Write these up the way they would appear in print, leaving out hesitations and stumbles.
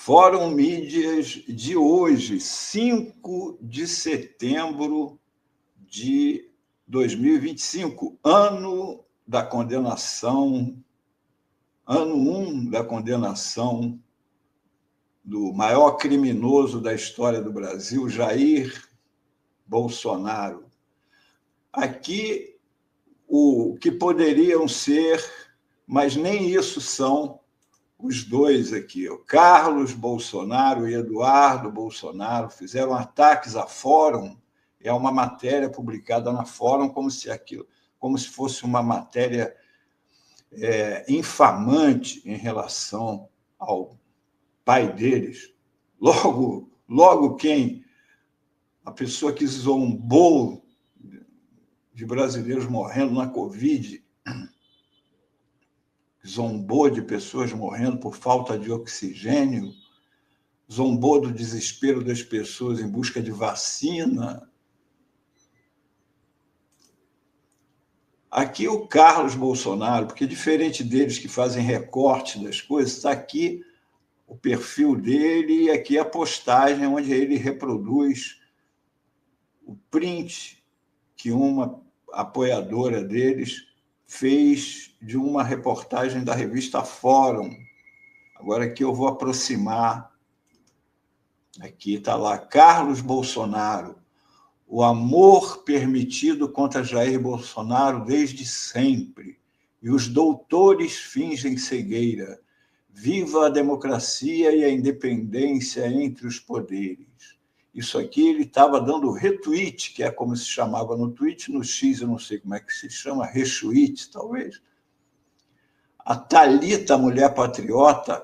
Fórum Mídias de hoje, 5 de setembro de 2025, ano da condenação, ano 1 da condenação do maior criminoso da história do Brasil, Jair Bolsonaro. Aqui, o que poderiam ser, mas nem isso são, os dois aqui, o Carlos Bolsonaro e Eduardo Bolsonaro, fizeram ataques à Fórum. É uma matéria publicada na Fórum como se fosse uma matéria infamante em relação ao pai deles. Logo quem? A pessoa que zombou de brasileiros morrendo na Covid, zombou de pessoas morrendo por falta de oxigênio, zombou do desespero das pessoas em busca de vacina. Aqui o Carlos Bolsonaro, porque diferente deles que fazem recorte das coisas, está aqui o perfil dele e aqui a postagem onde ele reproduz o print que uma apoiadora deles fez de uma reportagem da revista Fórum. Agora aqui eu vou aproximar. Aqui está lá, Carlos Bolsonaro. O amor permitido contra Jair Bolsonaro desde sempre. E os doutores fingem cegueira. Viva a democracia e a independência entre os poderes. Isso aqui ele estava dando retweet, que é como se chamava no tweet, no X eu não sei como é que se chama, retweet, talvez. A Thalita, mulher patriota,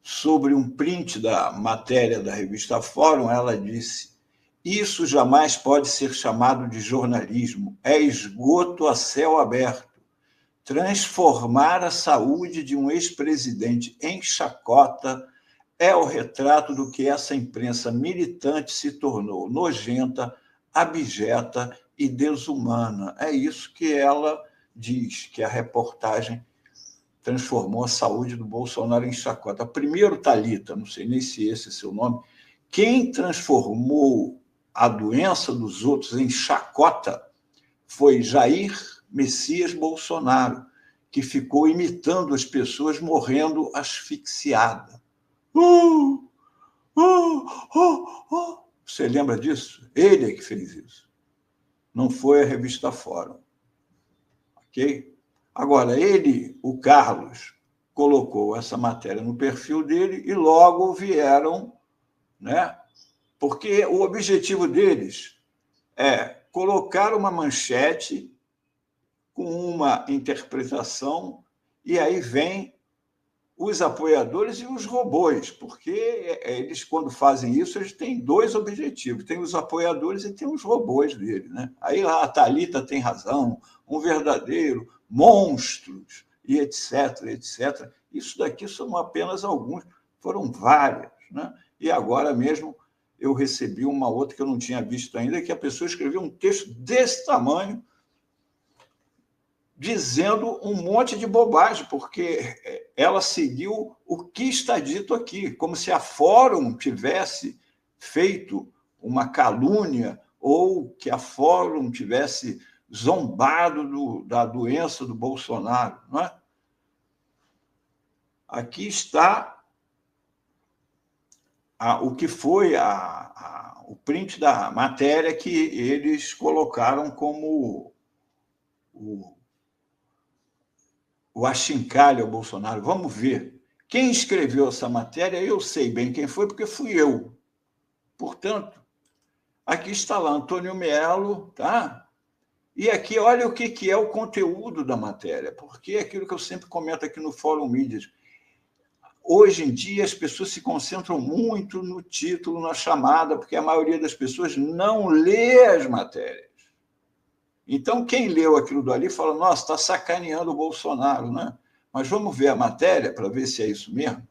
sobre um print da matéria da revista Fórum, ela disse: isso jamais pode ser chamado de jornalismo, é esgoto a céu aberto. Transformar a saúde de um ex-presidente em chacota é o retrato do que essa imprensa militante se tornou, nojenta, abjeta e desumana. É isso que ela diz, que a reportagem transformou a saúde do Bolsonaro em chacota. Primeiro, Thalita, não sei nem se esse é seu nome, quem transformou a doença dos outros em chacota foi Jair Messias Bolsonaro, que ficou imitando as pessoas morrendo asfixiada. Você lembra disso? Ele é que fez isso. Não foi a revista Fórum. Ok? Agora, ele, o Carlos, colocou essa matéria no perfil dele e logo vieram, né? Porque o objetivo deles é colocar uma manchete com uma interpretação e aí vem os apoiadores e os robôs, porque eles, quando fazem isso, eles têm dois objetivos. Tem os apoiadores e tem os robôs dele, né? Aí a Thalita tem razão, um verdadeiro, monstros, e etc, etc. Isso daqui são apenas alguns, foram várias, né? E agora mesmo eu recebi uma outra que eu não tinha visto ainda, que a pessoa escreveu um texto desse tamanho, dizendo um monte de bobagem, porque ela seguiu o que está dito aqui, como se a Fórum tivesse feito uma calúnia ou que a Fórum tivesse zombado da doença do Bolsonaro. Não é? Aqui está o que foi o print da matéria que eles colocaram como o achincalho ao Bolsonaro. Vamos ver. Quem escreveu essa matéria, eu sei bem quem foi, porque fui eu. Portanto, aqui está lá, Antônio Melo, tá? E aqui, olha o que é o conteúdo da matéria, porque é aquilo que eu sempre comento aqui no Fórum Mídias. Hoje em dia, as pessoas se concentram muito no título, na chamada, porque a maioria das pessoas não lê as matérias. Então, quem leu aquilo dali fala, nossa, está sacaneando o Bolsonaro, né? Mas vamos ver a matéria para ver se é isso mesmo.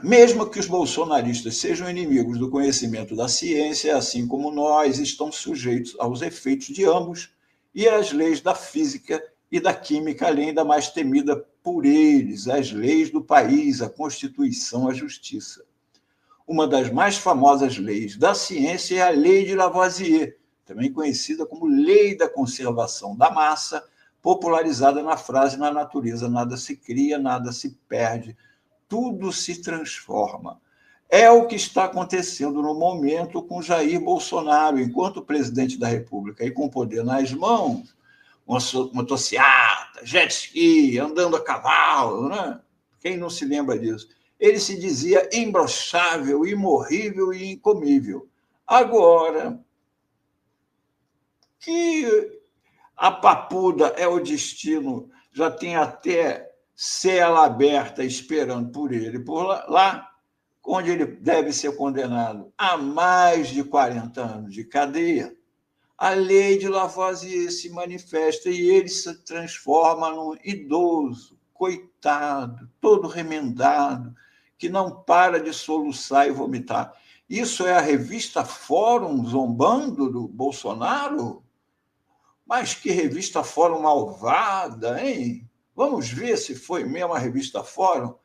Mesmo que os bolsonaristas sejam inimigos do conhecimento da ciência, assim como nós, estão sujeitos aos efeitos de ambos e às leis da física e da química, além da mais temida por eles as leis do país, a Constituição, a justiça. Uma das mais famosas leis da ciência é a Lei de Lavoisier, também conhecida como Lei da Conservação da Massa, popularizada na frase: na natureza nada se cria, nada se perde, tudo se transforma. É o que está acontecendo no momento com Jair Bolsonaro, enquanto presidente da República e com o poder nas mãos, motociata, jet ski, andando a cavalo, né? Quem não se lembra disso? Ele se dizia imbrochável, imorrível e incomível. Agora que a papuda é o destino, já tem até cela aberta esperando por ele por lá, onde ele deve ser condenado a mais de 40 anos de cadeia. A lei de Lavoisier se manifesta e ele se transforma num idoso, coitado, todo remendado, que não para de soluçar e vomitar. Isso é a revista Fórum zombando do Bolsonaro? Mas que revista Fórum malvada, hein? Vamos ver se foi mesmo a revista Fórum?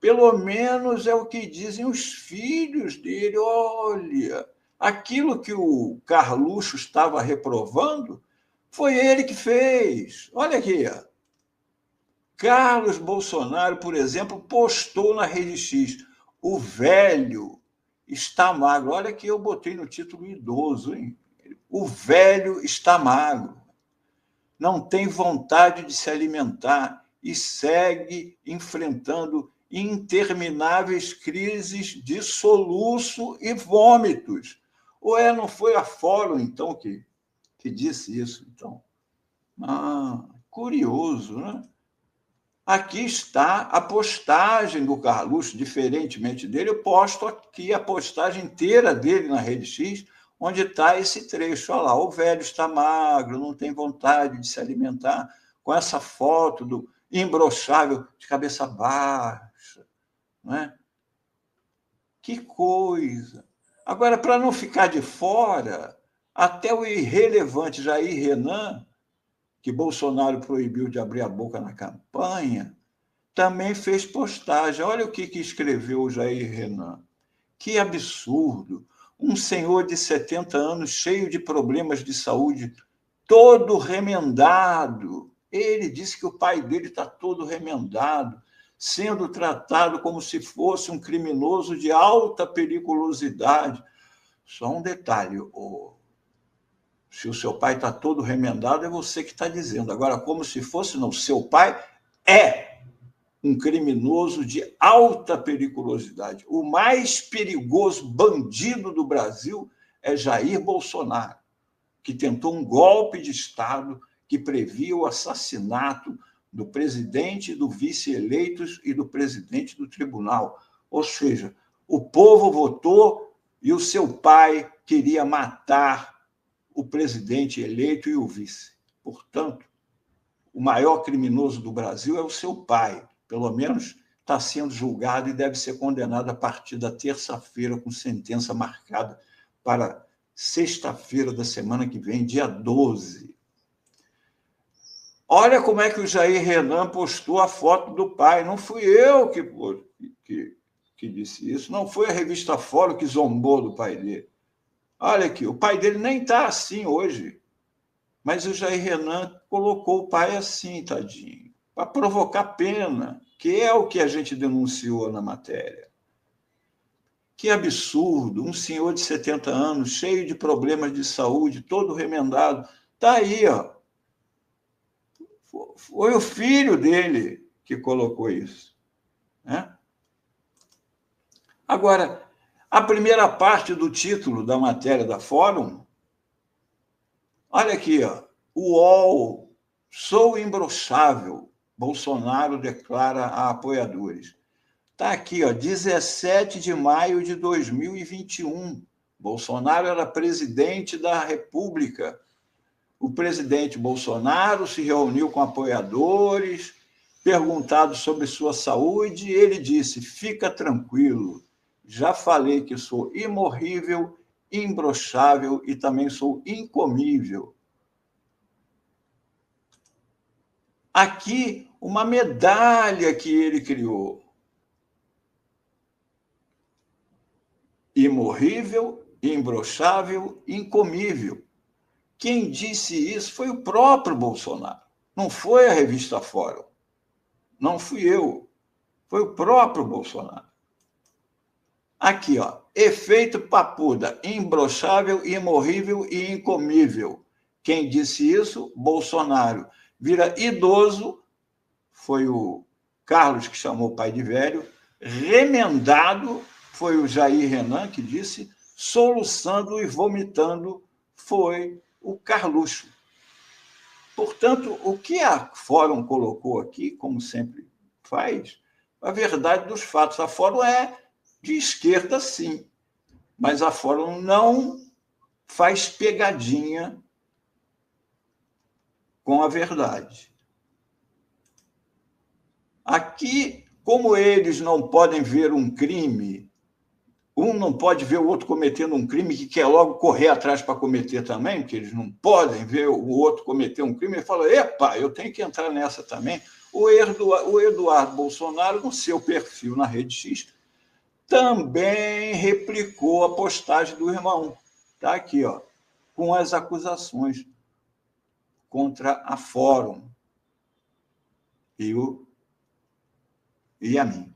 Pelo menos é o que dizem os filhos dele. Olha, aquilo que o Carluxo estava reprovando foi ele que fez. Olha aqui. Carlos Bolsonaro, por exemplo, postou na Rede X: o velho está magro. Olha que eu botei no título idoso, hein? O velho está magro, não tem vontade de se alimentar e segue enfrentando intermináveis crises de soluço e vômitos. Ou não foi a Fórum, então, que disse isso? Então, curioso, né? Aqui está a postagem do Carluxo, diferentemente dele, eu posto aqui a postagem inteira dele na Rede X, onde está esse trecho. Olha lá, o velho está magro, não tem vontade de se alimentar, com essa foto do imbrochável de cabeça baixa. Não é? Que coisa! Agora, para não ficar de fora, até o irrelevante Jair Renan, que Bolsonaro proibiu de abrir a boca na campanha, também fez postagem. Olha o que escreveu o Jair Renan. Que absurdo! Um senhor de 70 anos, cheio de problemas de saúde, todo remendado. Ele disse que o pai dele está todo remendado, sendo tratado como se fosse um criminoso de alta periculosidade. Só um detalhe: se o seu pai está todo remendado, é você que está dizendo. Agora, como se fosse, não, seu pai é um criminoso de alta periculosidade. O mais perigoso bandido do Brasil é Jair Bolsonaro, que tentou um golpe de Estado que previa o assassinato do presidente, do vice-eleitos e do presidente do tribunal. Ou seja, o povo votou e o seu pai queria matar o presidente eleito e o vice. Portanto, o maior criminoso do Brasil é o seu pai. Pelo menos está sendo julgado e deve ser condenado a partir da terça-feira, com sentença marcada para sexta-feira da semana que vem, dia 12. Olha como é que o Jair Renan postou a foto do pai. Não fui eu que disse isso, não foi a revista Fórum que zombou do pai dele. Olha aqui, o pai dele nem está assim hoje, mas o Jair Renan colocou o pai assim, tadinho, para provocar pena, que é o que a gente denunciou na matéria. Que absurdo, um senhor de 70 anos, cheio de problemas de saúde, todo remendado, está aí, ó. Foi o filho dele que colocou isso, né? Agora, a primeira parte do título da matéria da Fórum, olha aqui, ó, o UOL, sou imbrochável, Bolsonaro declara a apoiadores. Está aqui, ó, 17 de maio de 2021. Bolsonaro era presidente da República. O presidente Bolsonaro se reuniu com apoiadores, perguntado sobre sua saúde, e ele disse: fica tranquilo, já falei que sou imorrível, imbrochável e também sou incomível. Aqui, uma medalha que ele criou. Imorrível, imbrochável, incomível. Quem disse isso foi o próprio Bolsonaro. Não foi a revista Fórum. Não fui eu. Foi o próprio Bolsonaro. Aqui, ó. Efeito Papuda, imbrochável, imorrível e incomível. Quem disse isso? Bolsonaro. Vira idoso, foi o Carlos que chamou o pai de velho, remendado, foi o Jair Renan que disse, soluçando e vomitando, foi o Carluxo. Portanto, o que a Fórum colocou aqui, como sempre faz, a verdade dos fatos. A Fórum é de esquerda, sim, mas a Fórum não faz pegadinha com a verdade. Aqui, como eles não podem ver um crime, um não pode ver o outro cometendo um crime que quer logo correr atrás para cometer também, porque eles não podem ver o outro cometer um crime, ele fala, epa, eu tenho que entrar nessa também. O Eduardo Bolsonaro, no seu perfil na Rede X, também replicou a postagem do irmão. Está aqui, ó, com as acusações contra a Fórum e a mim.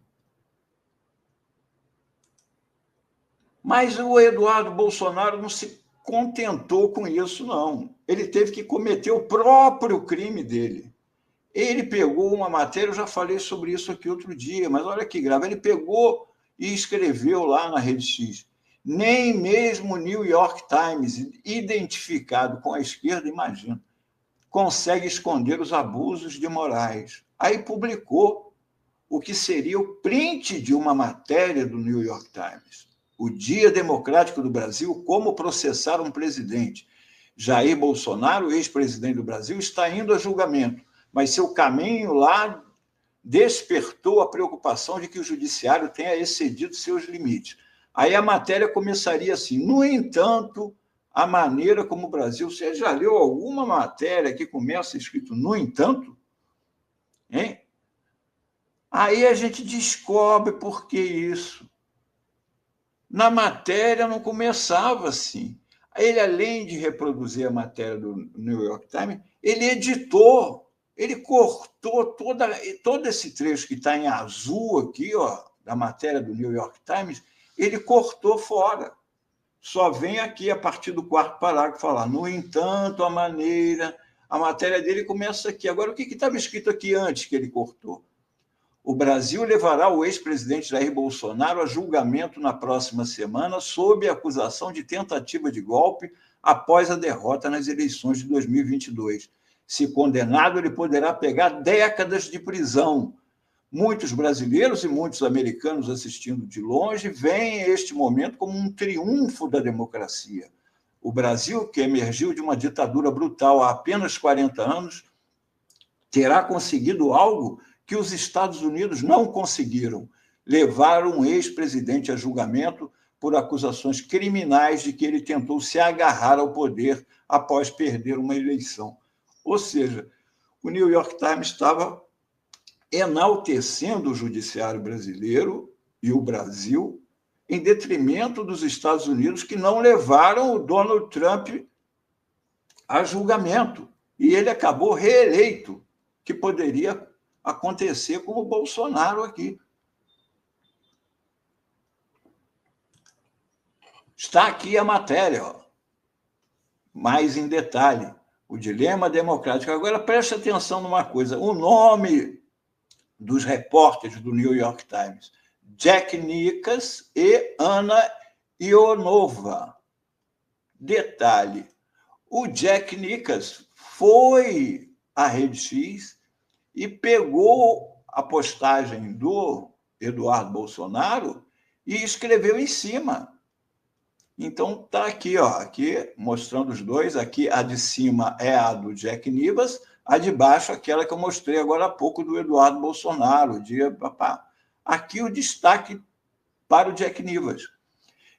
Mas o Eduardo Bolsonaro não se contentou com isso, não. Ele teve que cometer o próprio crime dele. Ele pegou uma matéria, eu já falei sobre isso aqui outro dia, mas olha que grave, ele pegou e escreveu lá na Rede X. Nem mesmo o New York Times, identificado com a esquerda, imagina, consegue esconder os abusos de Moraes. Aí publicou o que seria o print de uma matéria do New York Times. O Dia Democrático do Brasil, como processar um presidente. Jair Bolsonaro, ex-presidente do Brasil, está indo a julgamento, mas seu caminho lá despertou a preocupação de que o judiciário tenha excedido seus limites. Aí a matéria começaria assim, no entanto, a maneira como o Brasil... Você já leu alguma matéria que começa escrito no entanto? Hein? Aí a gente descobre por que isso. Na matéria não começava assim. Ele, além de reproduzir a matéria do New York Times, ele editou, ele cortou todo esse trecho que está em azul aqui, ó, da matéria do New York Times, ele cortou fora. Só vem aqui, a partir do 4º parágrafo, falar, no entanto, a matéria dele começa aqui. Agora, o que estava escrito aqui antes que ele cortou? O Brasil levará o ex-presidente Jair Bolsonaro a julgamento na próxima semana sob a acusação de tentativa de golpe após a derrota nas eleições de 2022. Se condenado, ele poderá pegar décadas de prisão. Muitos brasileiros e muitos americanos assistindo de longe veem este momento como um triunfo da democracia. O Brasil, que emergiu de uma ditadura brutal há apenas 40 anos, terá conseguido algo que os Estados Unidos não conseguiram, levar um ex-presidente a julgamento por acusações criminais de que ele tentou se agarrar ao poder após perder uma eleição. Ou seja, o New York Times estava enaltecendo o judiciário brasileiro e o Brasil em detrimento dos Estados Unidos, que não levaram o Donald Trump a julgamento. E ele acabou reeleito, que poderia acontecer com o Bolsonaro aqui. Está aqui a matéria, ó. Mais em detalhe, o dilema democrático. Agora, preste atenção numa coisa, o nome dos repórteres do New York Times, Jack Nickas e Ana Ionova. Detalhe, o Jack Nickas foi à Rede X e pegou a postagem do Eduardo Bolsonaro e escreveu em cima. Então, está aqui, ó, aqui mostrando os dois. Aqui a de cima é a do Jack Nickas, a de baixo aquela que eu mostrei agora há pouco do Eduardo Bolsonaro. Aqui o destaque para o Jack Nickas.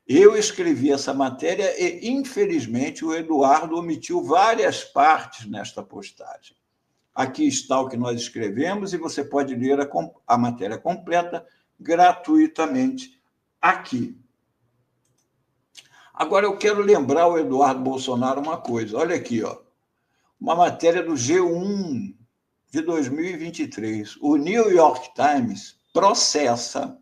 Eu escrevi essa matéria e, infelizmente, o Eduardo omitiu várias partes nesta postagem. Aqui está o que nós escrevemos e você pode ler a matéria completa gratuitamente aqui. Agora, eu quero lembrar ao Eduardo Bolsonaro uma coisa. Olha aqui, ó, uma matéria do G1 de 2023. O New York Times processa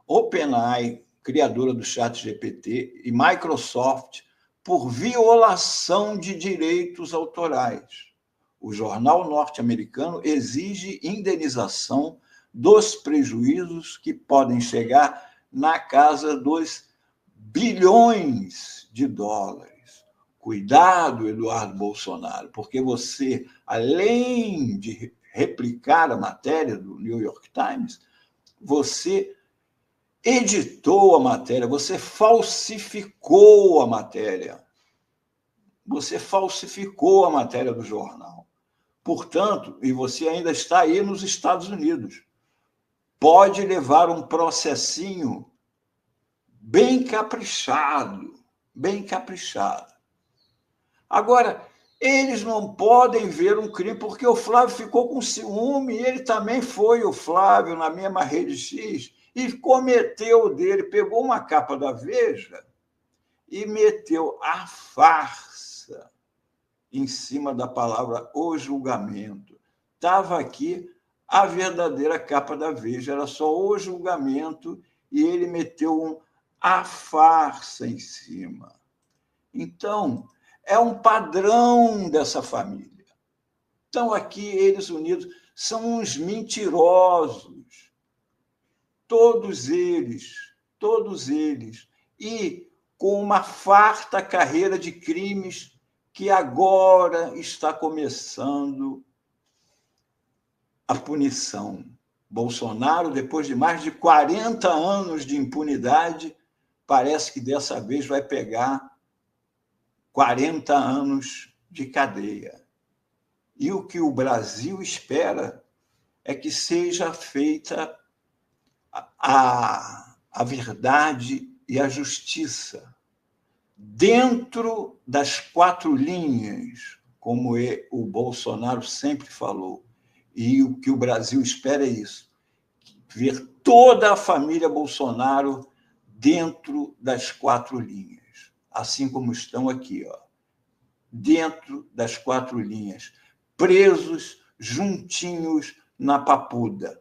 OpenAI, criadora do ChatGPT, e Microsoft por violação de direitos autorais. O jornal norte-americano exige indenização dos prejuízos que podem chegar na casa dos bilhões de dólares. Cuidado, Eduardo Bolsonaro, porque você, além de replicar a matéria do New York Times, você editou a matéria, você falsificou a matéria. Você falsificou a matéria do jornal. Portanto, e você ainda está aí nos Estados Unidos, pode levar um processinho bem caprichado, bem caprichado. Agora, eles não podem ver um crime, porque o Flávio ficou com ciúme, e ele também foi, o Flávio, na mesma rede X, e cometeu o dele, pegou uma capa da Veja e meteu a farsa em cima da palavra o julgamento. Estava aqui a verdadeira capa da Veja, era só o julgamento, e ele meteu a farsa em cima. Então, é um padrão dessa família. Então, aqui, eles unidos são uns mentirosos. Todos eles, e com uma farta carreira de crimes que agora está começando a punição. Bolsonaro, depois de mais de 40 anos de impunidade, parece que dessa vez vai pegar 40 anos de cadeia. E o que o Brasil espera é que seja feita a verdade e a justiça dentro das 4 linhas, como o Bolsonaro sempre falou. E o que o Brasil espera é isso, ver toda a família Bolsonaro dentro das 4 linhas, assim como estão aqui, ó, dentro das 4 linhas, presos juntinhos na papuda.